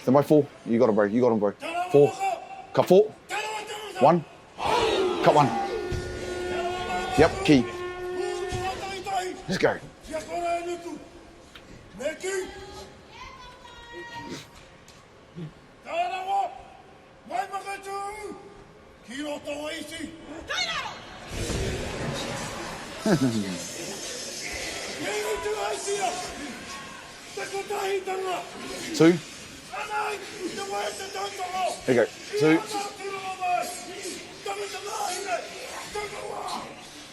Stand by 4. You got him, bro. You got him, bro. 4. Cut 4. 1. Cut 1. Yep, key. Let's go. Two. There you go. 2.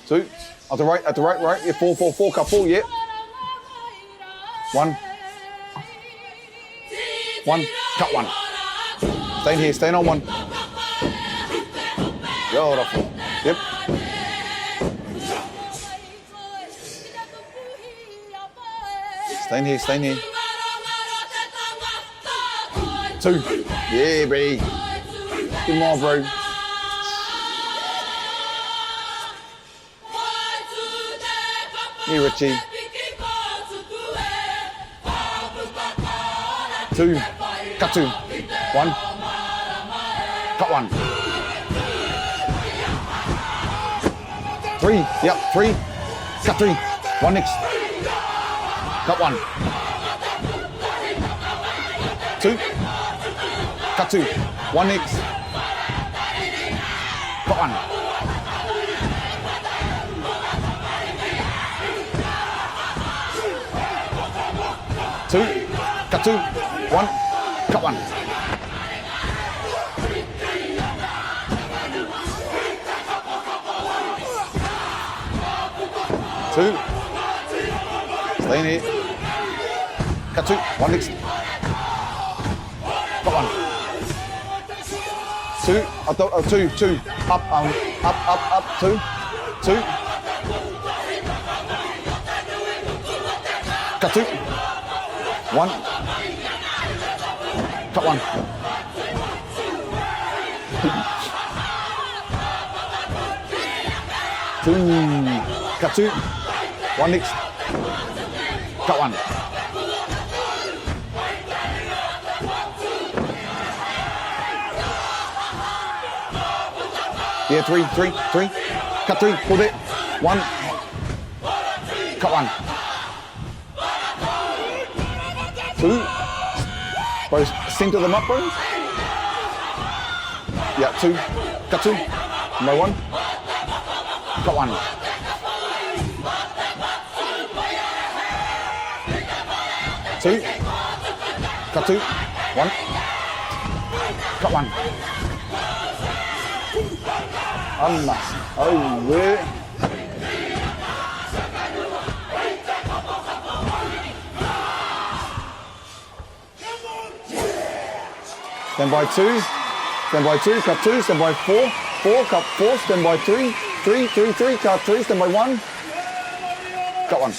2. At the right. Yeah, 4. Cut 4. Yeah. 1. 1. Cut 1. Staying here. Staying on 1. Beautiful. Yep. Staying here. 2. Yeah, baby. Good more, bro. Here, Richie. 2. Cut 2. 1. Cut 1. 3. Yep, 3. Cut 3. 1 next. Cut 1. 2. Cut 2. 1 next. Cut 1. 2. Cut 2. 1. Cut 1. 2. Stay in here. Cut 2. 1 next. Cut 1. 2. Up, 2. Up. 2. 2. Cut 2. 1. Cut 1. 2. Cut 2. 1 next. Cut 1. Yeah, 3. Cut 3. Hold it. 1. Cut 1. 2. Bro, center them up, bro. Yeah, 2. Cut 2. No 1. Cut 1. 2. Cut 2. 1. Cut 1. Allah. Oh, yeah. Stand by 2. Stand by 2. Cut 2. Stand by 4. 4. Cut 4. Stand by 3. 3. Cut 3. Stand by 1. Cut 1.